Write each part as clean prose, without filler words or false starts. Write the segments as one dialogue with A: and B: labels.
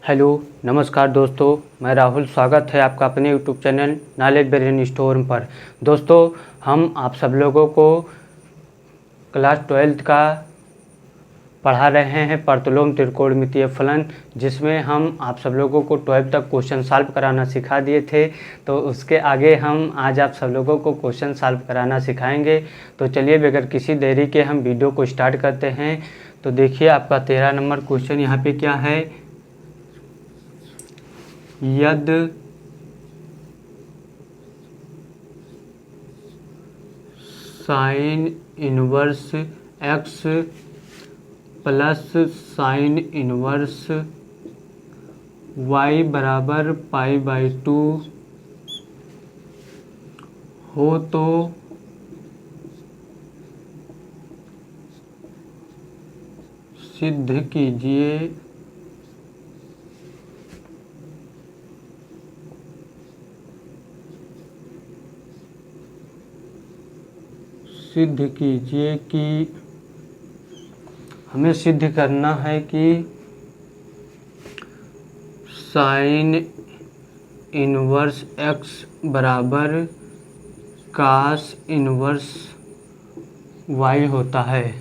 A: Hello नमस्कार दोस्तों, मैं राहुल। स्वागत है आपका अपने YouTube channel knowledge brain store पर। दोस्तों, हम आप सब लोगों को क्लास 12th का पढ़ा रहे हैं प्रतिलोम त्रिकोणमितीय फलन, जिसमें हम आप सब लोगों को 12th तक क्वेश्चन सॉल्व कराना सिखा दिए थे। तो उसके आगे हम आज आप सब लोगों को क्वेश्चन सॉल्व कराना सिखाएंगे। तो चलिए बगैर किसी देरी के हम वीडियो को स्टार्ट करते हैं। तो देखिए, आपका 13 नंबर क्वेश्चन यहाँ पे क्या है। यदि sine inverse x plus sine inverse y बराबर π/2 हो तो सिद्ध कीजिए कि हमें सिद्ध करना है कि साइन इनवर्स एक्स बराबर कास इनवर्स वाई होता है।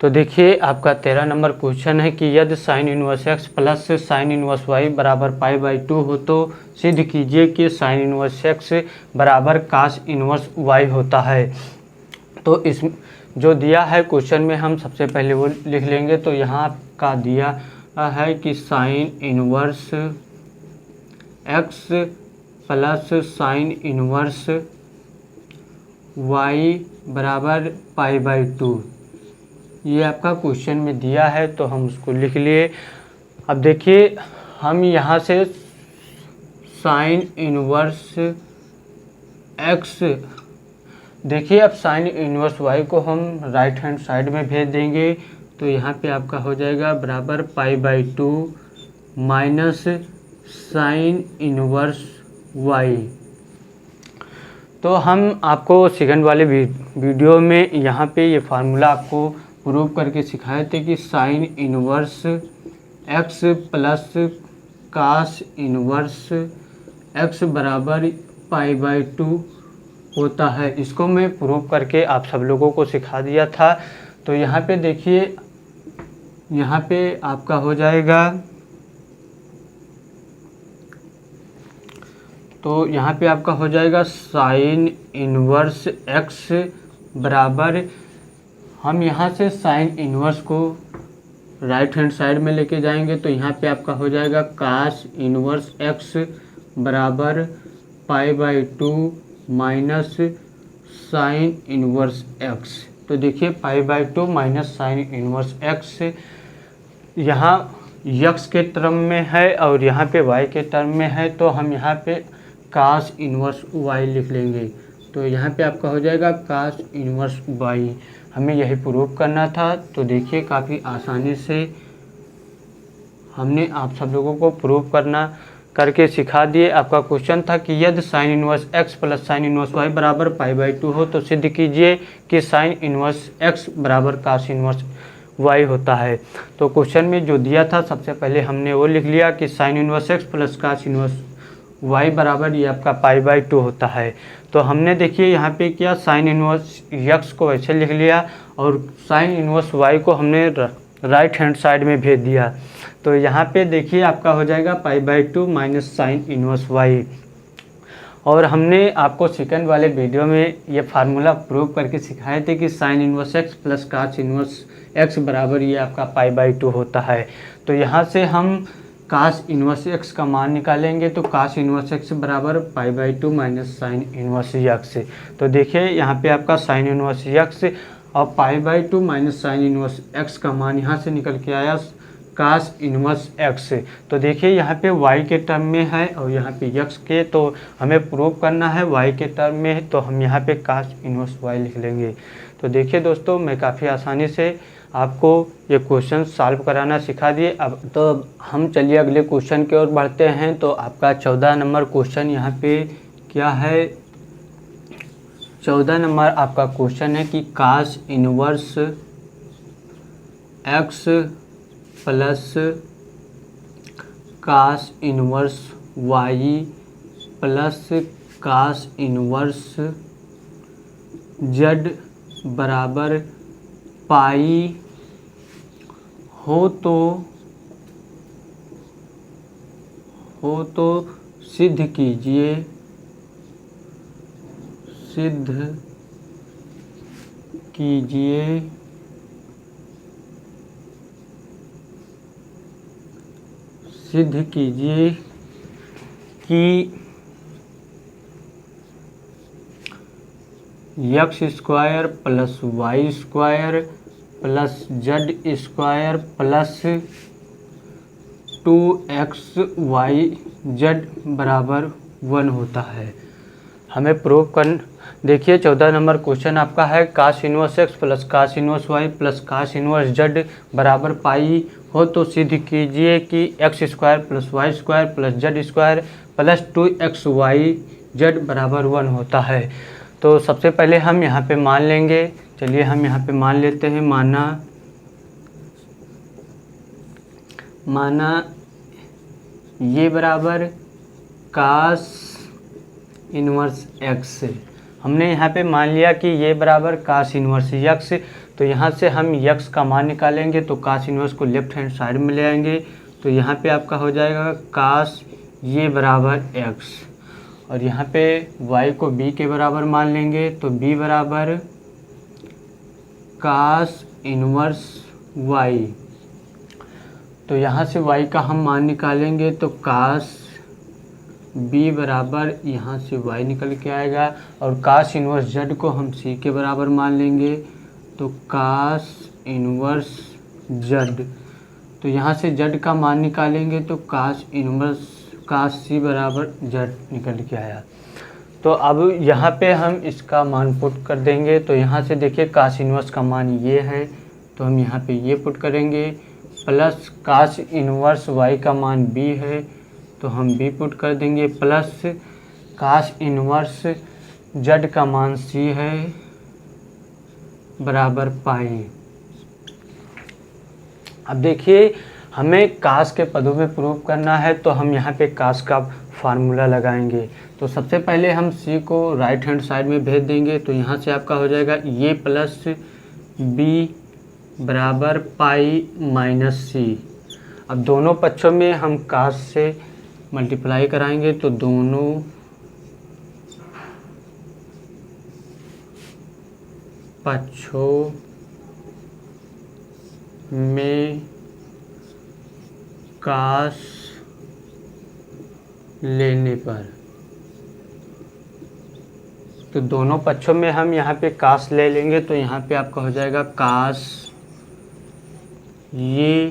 A: तो देखिए, आपका 13 नंबर क्वेश्चन है कि यदि sine inverse x plus sine inverse y बराबर π/2 हो तो सिद्ध कीजिए कि साइन इनवर्स एक्स बराबर कास इनवर्स वाई होता है। तो इस जो दिया है क्वेश्चन में हम सबसे पहले वो लिख लेंगे। तो यहाँ का दिया है कि sine inverse x plus sine inverse y बराबर π/2, ये आपका क्वेश्चन में दिया है। तो हम उसको लिख लिए। अब देखिए, हम यहाँ से साइन इनवर्स एक्स, देखिए अब साइन इनवर्स वाई को हम राइट हैंड साइड में भेज देंगे। तो यहाँ पे आपका हो जाएगा बराबर π/2 माइनस साइन इनवर्स वाई। तो हम आपको सेकंड वाले वीडियो में यहाँ पे ये फार्मूला आपको प्रूव करके सिखाए थे कि sine inverse x plus cos inverse x बराबर π/2 होता है। इसको मैं प्रूव करके आप सब लोगों को सिखा दिया था। तो यहाँ पे देखिए, यहाँ पे आपका हो जाएगा, तो यहाँ पे आपका हो जाएगा साइन इनवर्स एक्स बराबर, हम यहाँ से साइन इनवर्स को राइट हैंड साइड में लेके जाएंगे। तो यहाँ पे आपका हो जाएगा कास इनवर्स एक्स बराबर π/2 माइनस साइन इनवर्स एक्स। तो देखिए π/2 माइनस साइन इनवर्स एक्स यहाँ यक्स के टर्म में है और यहाँ पे वाई के टर्म में है। तो हम यहाँ पे कास इनवर्स वाई लिख लेंगे। तो यहाँ पे आपका हो जाएगा कास इनवर्स वाई। हमें यही प्रूव करना था। तो देखिए, काफ़ी आसानी से हमने आप सब लोगों को प्रूव करके सिखा दिए। आपका क्वेश्चन था कि यदि sine inverse x plus sine inverse y बराबर π/2 हो तो सिद्ध कीजिए कि साइन इनवर्स एक्स बराबर कास इनवर्स वाई होता है। तो क्वेश्चन में जो दिया था सबसे पहले हमने वो लिख लिया कि sine inverse x plus cos inverse y बराबर ये आपका π/2 होता है। तो हमने देखिए यहाँ पे क्या, साइन इनवर्स एक्स को ऐसे लिख लिया और साइन इनवर्स वाई को हमने राइट हैंड साइड में भेज दिया। तो यहाँ पे देखिए आपका हो जाएगा π/2 माइनस साइन इनवर्स वाई। और हमने आपको सेकंड वाले वीडियो में ये फार्मूला प्रूव करके सिखाए थे कि sine inverse x plus cos inverse x बराबर ये आपका π/2 होता है। तो यहाँ से हम कास इनवर्स एक्स का मान निकालेंगे। तो कास इनवर्स एक्स बराबर π/2 माइनस साइन इनवर्स एक्स। तो देखिए यहाँ पे आपका साइन इनवर्स एक्स और π/2 माइनस साइन इनवर्स एक्स का मान यहाँ से निकल के आया कास इनवर्स एक्स। तो देखिए यहाँ पे y के टर्म में है और यहाँ पे x के, तो हमें प्रूव करना है y के टर्म में। तो हम यहाँ पे कास इनवर्स y लिख लेंगे। तो देखिए दोस्तों, मैं काफ़ी आसानी से आपको ये क्वेश्चन सॉल्व कराना सिखा दिए। अब तो हम चलिए अगले क्वेश्चन की ओर बढ़ते हैं। तो आपका 14 नंबर क्वेश्चन यहाँ पे क्या है। 14 नंबर आपका क्वेश्चन है कि cos inverse x plus cos inverse Y plus cos inverse Z बराबर पाई हो तो सिद्ध कीजिए कि x square plus Y square plus Z square plus 2xyz बराबर 1 होता है। हमें प्रूव कर देखिए 14 नंबर क्वेश्चन आपका है cos inverse x plus cos inverse Y plus cos inverse Z बराबर पाई हो तो सिद्ध कीजिए कि x square plus Y square plus Z square plus 2xyz बराबर 1 होता है। तो सबसे पहले हम यहाँ पे मान लेंगे, चलिए हम यहाँ पे मान लेते हैं, माना ये बराबर कास इनवर्स एक्स। हमने यहाँ पे मान लिया कि ये बराबर कास इनवर्स एक्स, तो यहाँ से हम एक्स का मान निकालेंगे तो कास इनवर्स को लेफ्ट हैंड साइड में ले आएंगे। तो यहाँ पे आपका हो जाएगा कास ये बराबर एक्स, और यहाँ पे y को b के बराबर मान लेंगे तो b बराबर कास इनवर्स y। तो यहाँ से y का हम मान निकालेंगे तो कास b बराबर यहाँ से y निकल के आएगा, और कास इनवर्स z को हम c के बराबर मान लेंगे तो कास इनवर्स z। तो यहाँ से z का मान निकालेंगे तो कास इनवर्स कास c बराबर z निकल के आया। तो अब यहाँ पे हम इसका मान पुट कर देंगे। तो यहाँ से देखिए कास इनवर्स का मान ये है, तो हम यहाँ पे ये पुट करेंगे, प्लस कास इनवर्स y का मान b है तो हम b पुट कर देंगे, प्लस कास इनवर्स z का मान c है बराबर पाई। अब देखिए हमें कास के पदों में प्रूव करना है, तो हम यहाँ पे कास का फार्मूला लगाएंगे। तो सबसे पहले हम c को राइट हैंड साइड में भेज देंगे, तो यहाँ से आपका हो जाएगा ये प्लस b बराबर पाई माइनस c। अब दोनों पक्षों में हम कास से मल्टीप्लाई कराएंगे तो दोनों पक्षों में कास लेने पर, तो दोनों पक्षों में हम यहाँ पे कास ले लेंगे। तो यहाँ पे आपका हो जाएगा कास ये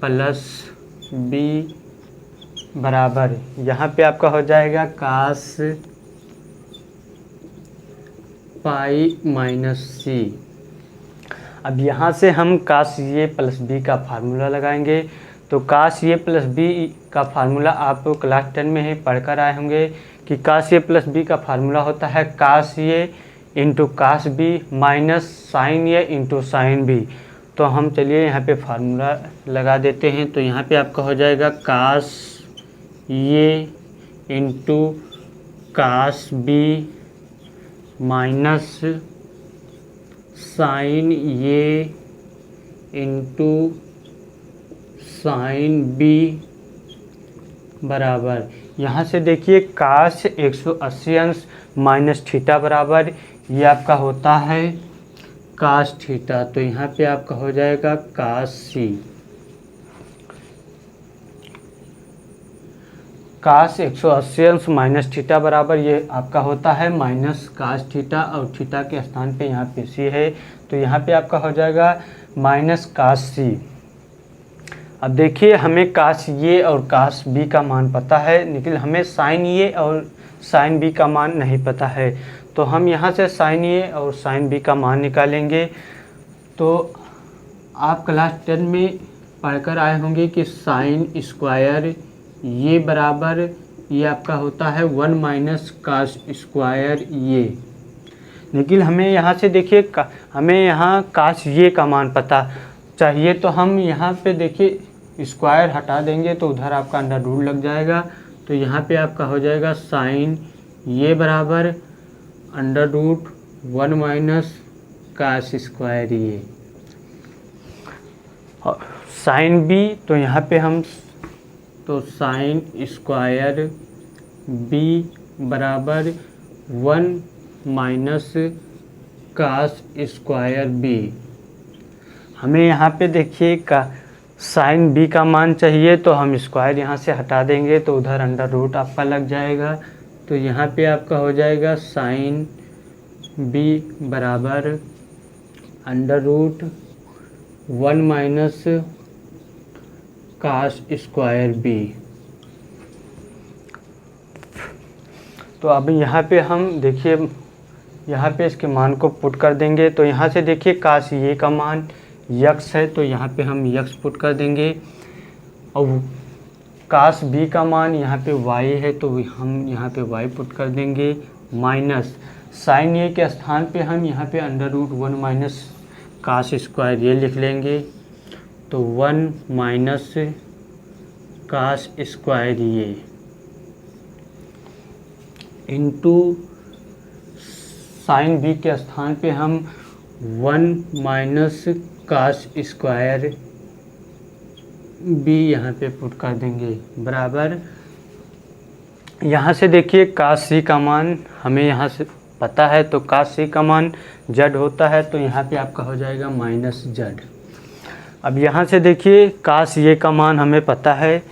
A: प्लस b बराबर, यहाँ पे आपका हो जाएगा कास पाई माइनस c। अब यहाँ से हम कास ये प्लस b का फार्मूला लगाएंगे। तो कास ये प्लस b का फार्मूला आप क्लास 10 में ही पढ़कर आए होंगे कि कास ये प्लस b का फार्मूला होता है cos A into cos b minus sine A into sine b। तो हम चलिए यहाँ पे फार्मूला लगा देते हैं। तो यहाँ पे आपका हो जाएगा cos A into cos b minus sine A into sine b बराबर, यहाँ से देखिए कास 180 अंश माइनस थीटा बराबर ये आपका होता है कास थीटा। तो यहाँ पे आपका हो जाएगा कास c। कास 180 अंश माइनस थीटा बराबर ये आपका होता है माइनस कास थीटा, और थीटा के स्थान पे यहाँ पे c है तो यहाँ पे आपका हो जाएगा माइनस कास c। अब देखिए हमें कास ये और कास b का मान पता है, लेकिन हमें साइन ये और साइन b का मान नहीं पता है। तो हम यहाँ से साइन ए और साइन बी का मान निकालेंगे। तो आप क्लास 10 में पढ़कर आए होंगे कि साइन स्क्वायर ये बराबर ये आपका होता है 1 माइनस कास स्क्वायर ये। लेकिन हमें यहाँ से देखिए हमें यहाँ कास ये का मान पता चाहिए, तो हम यहाँ पे देखिए स्क्वायर हटा देंगे तो उधर आपका अंडर रूट लग जाएगा। तो यहाँ पे आपका हो जाएगा साइन ये बराबर under root 1 minus cos square A. और साइन बी तो यहाँ पे हम तो साइन स्क्वायर बी बराबर 1 माइनस कास स्क्वायर बी। हमें यहाँ पे देखिए का साइन बी का मान चाहिए, तो हम स्क्वायर यहाँ से हटा देंगे तो उधर अंडर रूट आपका लग जाएगा। तो यहाँ पे आपका हो जाएगा साइन बी बराबर under root 1 minus cos square B. तो अब यहाँ पे हम देखिए यहाँ पे इसके मान को पुट कर देंगे। तो यहाँ से देखिए कास ये का मान यक्स है, तो यहाँ पे हम यक्स पुट कर देंगे। और कास बी का मान यहाँ पे वाई है, तो हम यहाँ पे वाई पुट कर देंगे। माइनस साइन ए के स्थान पे हम यहाँ पे under root 1 minus cos square A लिख लेंगे। तो 1 माइनस कास स्क्वायर ये इंटू साइन बी के स्थान पे हम 1 माइनस कास स्क्वायर बी यहाँ पे पुट कर देंगे बराबर। यहाँ से देखिए कास सी का मान हमें यहाँ से पता है, तो कास सी का मान जेड होता है, तो यहाँ पे आपका हो जाएगा माइनस जेड। अब यहाँ से देखिए कास ये का मान हमें पता है,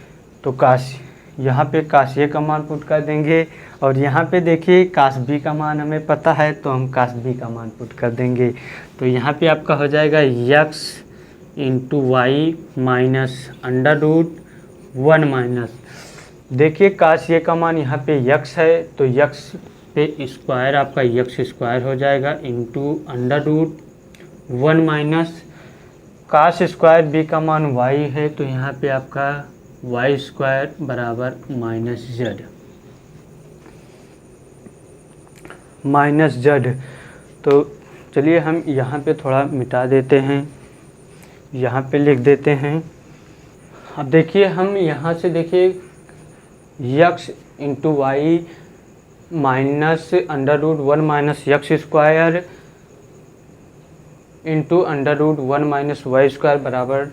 A: तो कास यहाँ पे कास ये का मान पुट कर देंगे। और यहाँ पे देखिए कास बी का मान हमें पता है, तो हम कास बी का मान पुट कर देंगे। तो यहाँ पे आपका हो जाएगा x into Y minus under root 1 minus, देखिए कास ये का मान यहाँ पे यक्स है, तो यक्स पे स्क्वायर आपका यक्स स्क्वायर हो जाएगा into under root 1 minus cos square B का मान वाई है, तो यहाँ पे आपका वाई स्क्वायर बराबर माइनस जेड। माइनस जेड, तो चलिए हम यहाँ पे थोड़ा मिटा देते हैं, यहाँ पे लिख देते हैं। अब देखिए हम यहाँ से देखिए x into Y minus under root 1 minus x square into under root 1 minus y square बराबर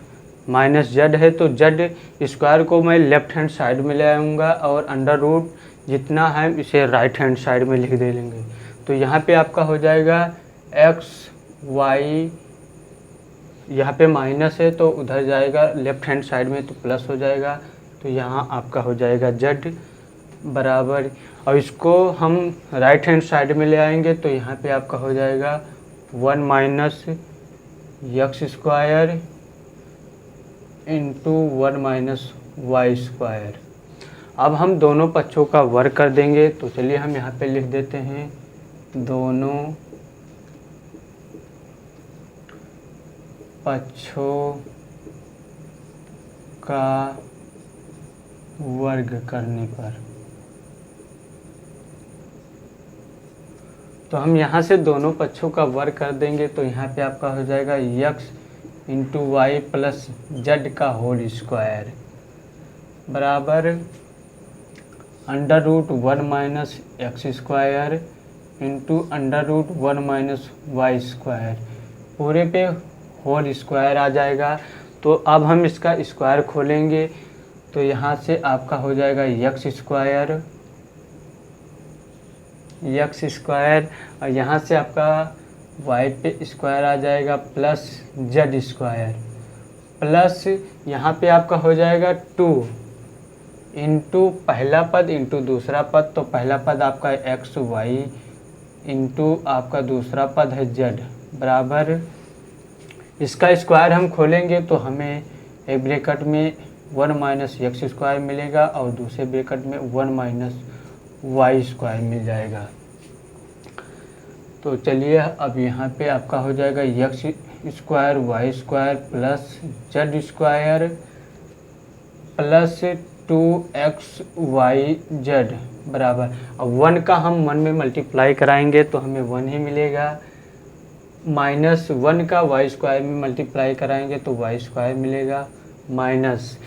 A: माइनस जेड है। तो जेड स्क्वायर को मैं लेफ्ट हैंड साइड में ले आऊँगा और अंडर रूट जितना है इसे राइट हैंड साइड में लिख दे लेंगे। तो यहाँ पे आपका हो जाएगा एक्स वाई, यहाँ पे माइनस है तो उधर जाएगा लेफ्ट हैंड साइड में तो प्लस हो जाएगा। तो यहाँ आपका हो जाएगा जेड बराबर, और इसको हम राइट हैंड साइड में ले आएंगे तो यहाँ पे आपका हो जाएगा 1 minus x square into 1 minus y square. अब हम दोनों पक्षों का वर्ग कर देंगे। तो चलिए हम यहाँ पे लिख देते हैं दोनों पक्षों का वर्ग करने पर। तो हम यहाँ से दोनों पक्षों का वर्ग कर देंगे, तो यहाँ पे आपका हो जाएगा x into y plus z का होल स्क्वायर बराबर under root 1 minus x square into under root 1 minus y square, पूरे पे होल स्क्वायर आ जाएगा। तो अब हम इसका स्क्वायर खोलेंगे, तो यहाँ से आपका हो जाएगा यक्स स्क्वायर और यहाँ से आपका वाई पे स्क्वायर आ जाएगा प्लस जेड स्क्वायर प्लस यहाँ पे आपका हो जाएगा 2 इंटू पहला पद इंटू दूसरा पद। तो पहला पद आपका एक्स वाई इंटू आपका दूसरा पद है जेड बराबर, इसका स्क्वायर हम खोलेंगे तो हमें एक ब्रैकेट में 1 माइनस एक्स स्क्वायर मिलेगा और दूसरे ब्रैकेट में 1 माइनस वाई स्क्वायर मिल जाएगा। तो चलिए अब यहाँ पे आपका हो जाएगा x square y square plus Z square plus 2x y z बराबर, अब 1 का हम 1 में मल्टीप्लाई कराएंगे तो हमें 1 ही मिलेगा, माइनस 1 का वाई स्क्वायर में मल्टीप्लाई कराएंगे तो वाई स्क्वायर मिलेगा माइनस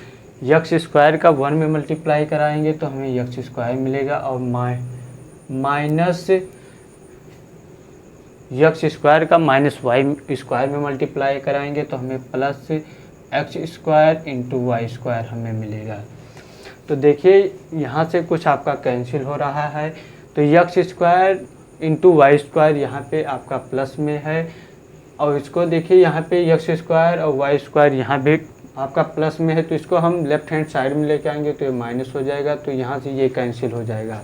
A: यक्स स्क्वायर का 1 में मल्टीप्लाई कराएंगे तो हमें यक्स स्क्वायर मिलेगा, और माइनस यक्स स्क्वायर का माइनस वाई स्क्वायर में मल्टीप्लाई कराएंगे तो हमें plus x square into y square हमें मिलेगा। तो देखिए यहाँ से कुछ आपका कैंसिल हो रहा है, तो x square into y square यहाँ पे आपका प्लस में है, और इसको देखिए यहाँ पे यक्स स्क्वायर और वाई स्क्वायर यहाँ भी आपका प्लस में है, तो इसको हम लेफ्ट हैंड साइड में लेके आएंगे तो ये माइनस हो जाएगा, तो यहाँ से ये कैंसिल हो जाएगा।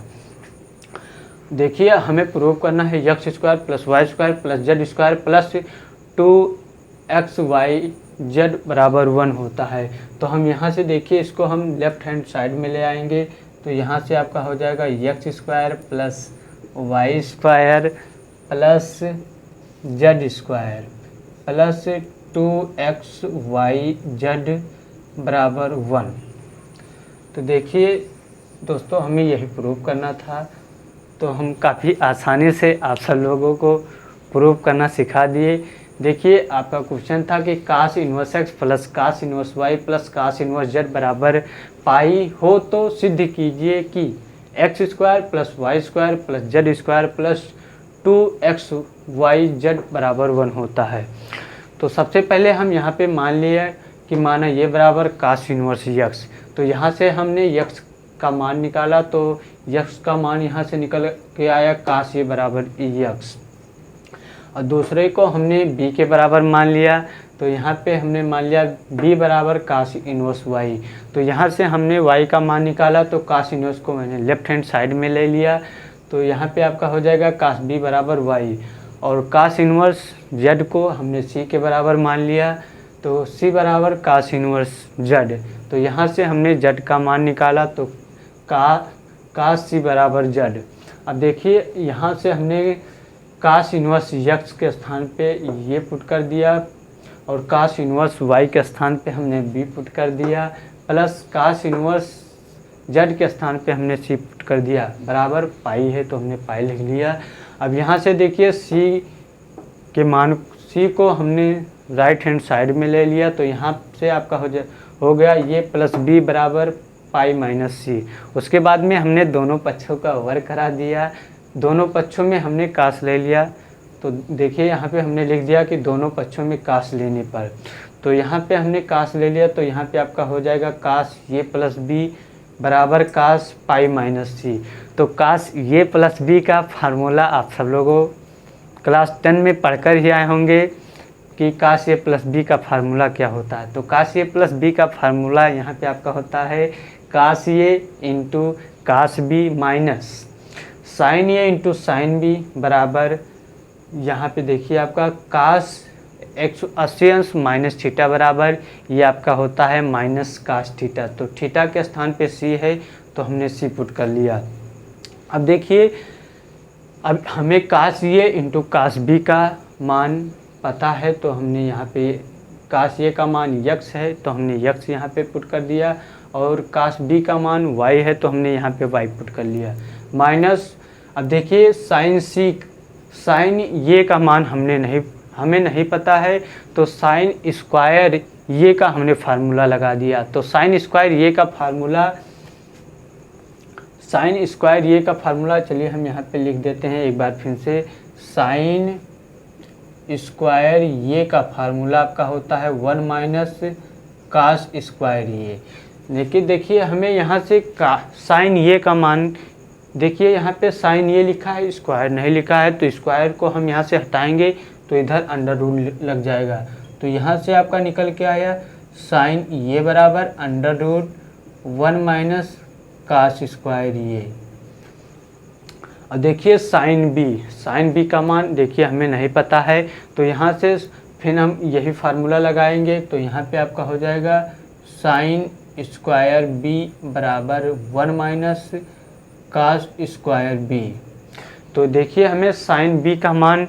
A: देखिए हमें प्रूव करना है x square plus Y square plus Z square plus 2xyz बराबर 1 होता है। तो हम यहाँ से देखिए इसको हम लेफ्ट हैंड साइड में ले आएंगे, तो यहाँ से आपका हो जाएगा x square plus Y square plus Z square plus 2xyz बराबर 1। तो देखिए दोस्तों हमें यही प्रूव करना था, तो हम काफ़ी आसानी से आप सब लोगों को प्रूव करना सिखा दिए। देखिए आपका क्वेश्चन था कि cos inverse X plus cos inverse Y plus cos inverse Z बराबर पाई हो तो सिद्ध कीजिए कि x square plus Y square plus Z square plus 2xyz बराबर 1 होता है। तो सबसे पहले हम यहाँ पे मान लिया कि माना ये बराबर कास इन्वर्स यक्स, तो यहाँ से हमने यक्स का मान निकाला, तो यक्स का मान यहाँ से निकल के आया कास ये बराबर यक्स, और दूसरे को हमने बी के बराबर मान लिया, तो यहाँ पे हमने मान लिया बी बराबर कास इन्वर्स वाई, तो यहाँ से हमने वाई का मान निकाला, तो कास इन्वर्स को मैंने लेफ्ट हैंड साइड में ले लिया, तो यहाँ पे आपका हो जाएगा कास बी बराबर वाई, और कास इन्वर्स जेड को हमने सी के बराबर मान लिया, तो सी बराबर कास इन्वर्स जेड, तो यहाँ से हमने जेड का मान निकाला, तो कास सी बराबर जेड। अब देखिए यहाँ से हमने कास इन्वर्स यक्स के स्थान पे ये पुट कर दिया, और कास इन्वर्स वाई के स्थान पे हमने बी पुट कर दिया, प्लस कास इन्वर्स जेड के स्थान पे हमने सी पुट कर दिया, बराबर पाई है तो हमने पाई लिख लिया। अब यहाँ से देखिए सी के मान, सी को हमने राइट हैंड साइड में ले लिया, तो यहाँ से आपका हो गया ये प्लस बी बराबर पाई माइनस सी। उसके बाद में हमने दोनों पक्षों का वर्ग करा दिया, दोनों पक्षों में हमने कास ले लिया, तो देखिए यहाँ पे हमने लिख दिया कि दोनों पक्षों में कास लेने पर, तो यहाँ पे हमने कास ले लिया, तो यहाँ पे आपका हो जाएगा कास ये प्लस बी बराबर कास पाई माइनस सी। तो कास ये प्लस बी का फार्मूला आप सब लोगों क्लास 10 में पढ़कर ही आए होंगे कि कास ए प्लस बी का फार्मूला क्या होता है। तो कास ए प्लस बी का फार्मूला यहाँ पे आपका होता है cos A into cos B minus sine A into sine B बराबर, यहाँ पे देखिए आपका कास 180 अंश माइनस थीटा बराबर ये आपका होता है माइनस कास थीटा। तो थीटा के स्थान पे सी है तो हमने सी पुट कर लिया। अब देखिए अब हमें कास ए इंटू कास बी का मान पता है, तो हमने यहाँ पे कास ए का मान यक्स है तो हमने यक्स यहाँ पे पुट कर दिया, और कास बी का मान वाई है तो हमने यहाँ पे वाई पुट कर लिया, माइनस अब देखिए साइन ये का मान हमें नहीं पता है, तो साइन स्क्वायर ये का हमने फार्मूला लगा दिया। तो साइन स्क्वायर ये का फार्मूला चलिए हम यहाँ पे लिख देते हैं एक बार फिर से। साइन स्क्वायर ये का फार्मूला आपका होता है 1 माइनस कास स्क्वायर ये। लेकिन देखिए हमें यहाँ से साइन ये का मान, देखिए यहाँ पे साइन ये लिखा है स्क्वायर नहीं लिखा है, तो स्क्वायर को हम यहाँ से हटाएंगे तो इधर अंडर रूट लग जाएगा, तो यहाँ से आपका निकल के आया साइन ये बराबर under root 1 minus cos square A. और देखिए साइन बी का मान देखिए हमें नहीं पता है, तो यहाँ से फिर हम यही फार्मूला लगाएंगे, तो यहाँ पे आपका हो जाएगा साइन स्क्वायर बी बराबर 1 माइनस कास स्क्वायर बी। तो देखिए हमें साइन बी का मान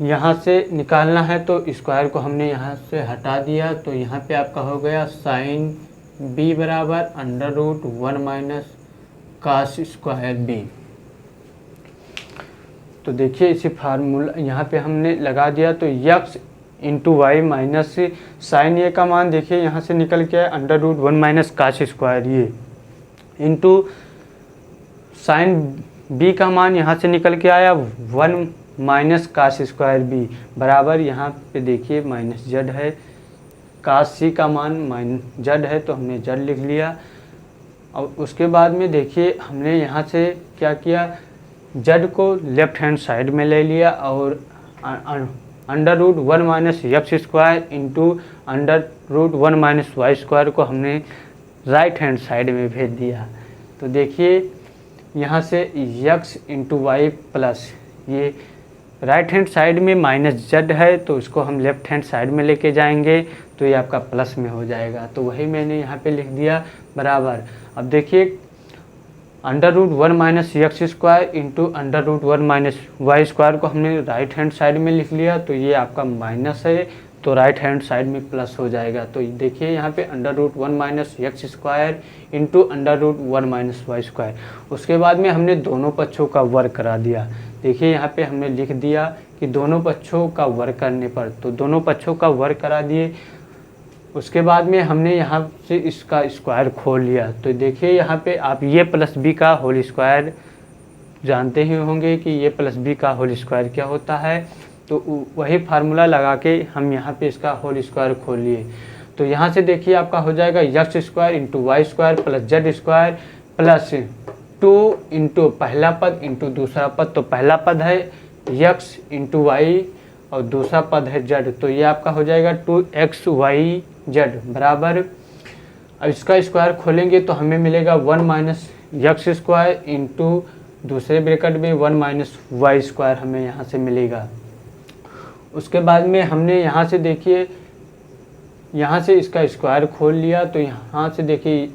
A: यहाँ से निकालना है, तो स्क्वायर को हमने यहाँ से हटा दिया, तो यहाँ पे आपका हो गया साइन बी बराबर under root 1 minus cos square B. तो देखिए इसी फार्मूला यहाँ पे हमने लगा दिया, तो X into Y minus sine A का मान देखिए यहाँ से निकल के आया under root 1 minus cos square ये इंटू साइन बी का मान यहाँ से निकल के आया 1 माइनस काश स्क्वायर बी बराबर यहाँ पे देखिए माइनस जेड है, काश सी का मान माइनस जेड है तो हमने जेड लिख लिया। और उसके बाद में देखिए हमने यहाँ से क्या किया, जेड को लेफ्ट हैंड साइड में ले लिया और under root 1 minus x square into under root 1 minus y square को हमने राइट हैंड साइड में भेज दिया। तो देखिए यहाँ से x इंटू वाई प्लस ये राइट हैंड साइड में माइनस जेड है तो इसको हम लेफ्ट हैंड साइड में लेके जाएंगे तो ये आपका प्लस में हो जाएगा। तो वही मैंने यहाँ पे लिख दिया बराबर। अब देखिए under root 1 minus x square into under root 1 minus y square को हमने राइट हैंड साइड में लिख लिया तो ये आपका माइनस है तो राइट हैंड साइड में प्लस हो जाएगा। तो देखिए यहाँ पे under root 1 minus x square into under root 1 minus y square. उसके बाद में हमने दोनों पक्षों का वर्ग करा दिया। देखिए यहाँ पे हमने लिख दिया कि दोनों पक्षों का वर्ग करने पर, तो दोनों पक्षों का वर्ग करा दिए। उसके बाद में हमने यहाँ से इसका स्क्वायर खोल लिया। तो देखिए यहाँ पे आप ये प्लस बी का होल स्क्वायर जानते ही होंगे कि ये प्लस बी का होल स्क्वायर क्या होता है। तो वही फार्मूला लगा के हम यहाँ पे इसका होल स्क्वायर खोल लिए। तो यहाँ से देखिए आपका हो जाएगा x square into y square plus Z square plus 2 into पहला पद इंटू दूसरा पद। तो पहला पद है एक्स इंटू वाई और दूसरा पद है जेड। तो ये आपका हो जाएगा 2xy जेड बराबर। अब इसका स्क्वायर खोलेंगे तो हमें मिलेगा 1 माइनस एक्स स्क्वायर इंटू दूसरे ब्रैकेट में 1 माइनस वाई स्क्वायर हमें यहाँ से मिलेगा। उसके बाद में हमने यहाँ से देखिए यहाँ से इसका स्क्वायर खोल लिया। तो यहाँ से देखिए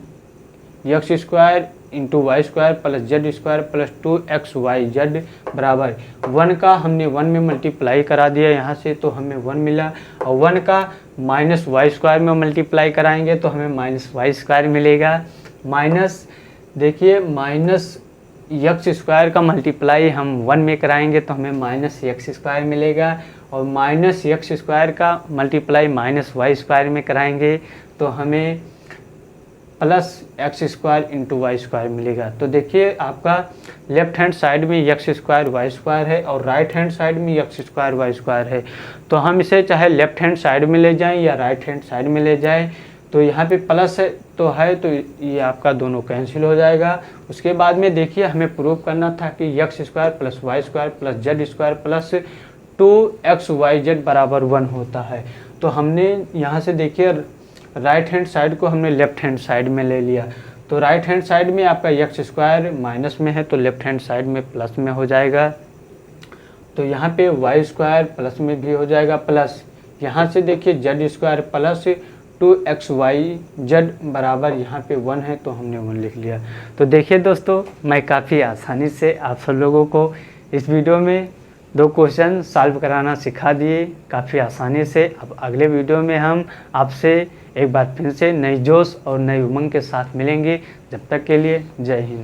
A: x square into y square plus Z square plus 2xy z बराबर 1 का हमने 1 में मल्टीप्लाई करा दिया यहाँ से तो हमें 1 मिला। और 1 का माइनस वाई स्क्वायर में मल्टीप्लाई कराएंगे तो हमें माइनस वाई स्क्वायर मिलेगा। माइनस देखिए माइनस एक्स स्क्वायर का मल्टीप्लाई हम 1 में कराएंगे तो हमें माइनस एक्स स्क्वायर मिलेगा। और माइनस एक्स स्क्वायर का मल्टीप्लाई माइनस वाई स्क्वायर में कराएंगे तो हमें plus x square into y square मिलेगा। तो देखिए आपका लेफ्ट हैंड साइड में एक्स स्क्वायर वाई स्क्वायर है और राइट हैंड साइड में एक्स स्क्वायर वाई स्क्वायर है। तो हम इसे चाहे लेफ्ट हैंड साइड में ले जाएं या राइट हैंड साइड में ले जाएं। तो यहाँ पे प्लस है तो ये आपका दोनों कैंसिल हो जाएगा। उसके बाद में देखिए हमें प्रूव करना था कि x square plus Y square plus Z square plus 2xy z बराबर 1 होता है। तो हमने यहाँ से देखिए राइट हैंड साइड को हमने लेफ्ट हैंड साइड में ले लिया। तो राइट हैंड साइड में आपका एक्स स्क्वायर माइनस में है तो लेफ्ट हैंड साइड में प्लस में हो जाएगा। तो यहाँ पे वाई स्क्वायर प्लस में भी हो जाएगा प्लस यहाँ से देखिए Z square plus 2xy z बराबर यहाँ पे 1 है तो हमने 1 लिख लिया। तो देखिए दोस्तों मैं काफ़ी आसानी से आप सब लोगों को इस वीडियो में 2 क्वेश्चन सॉल्व कराना सिखा दिए काफ़ी आसानी से। अब अगले वीडियो में हम आपसे एक बार फिर से नई जोश और नई उमंग के साथ मिलेंगे। जब तक के लिए जय हिंद।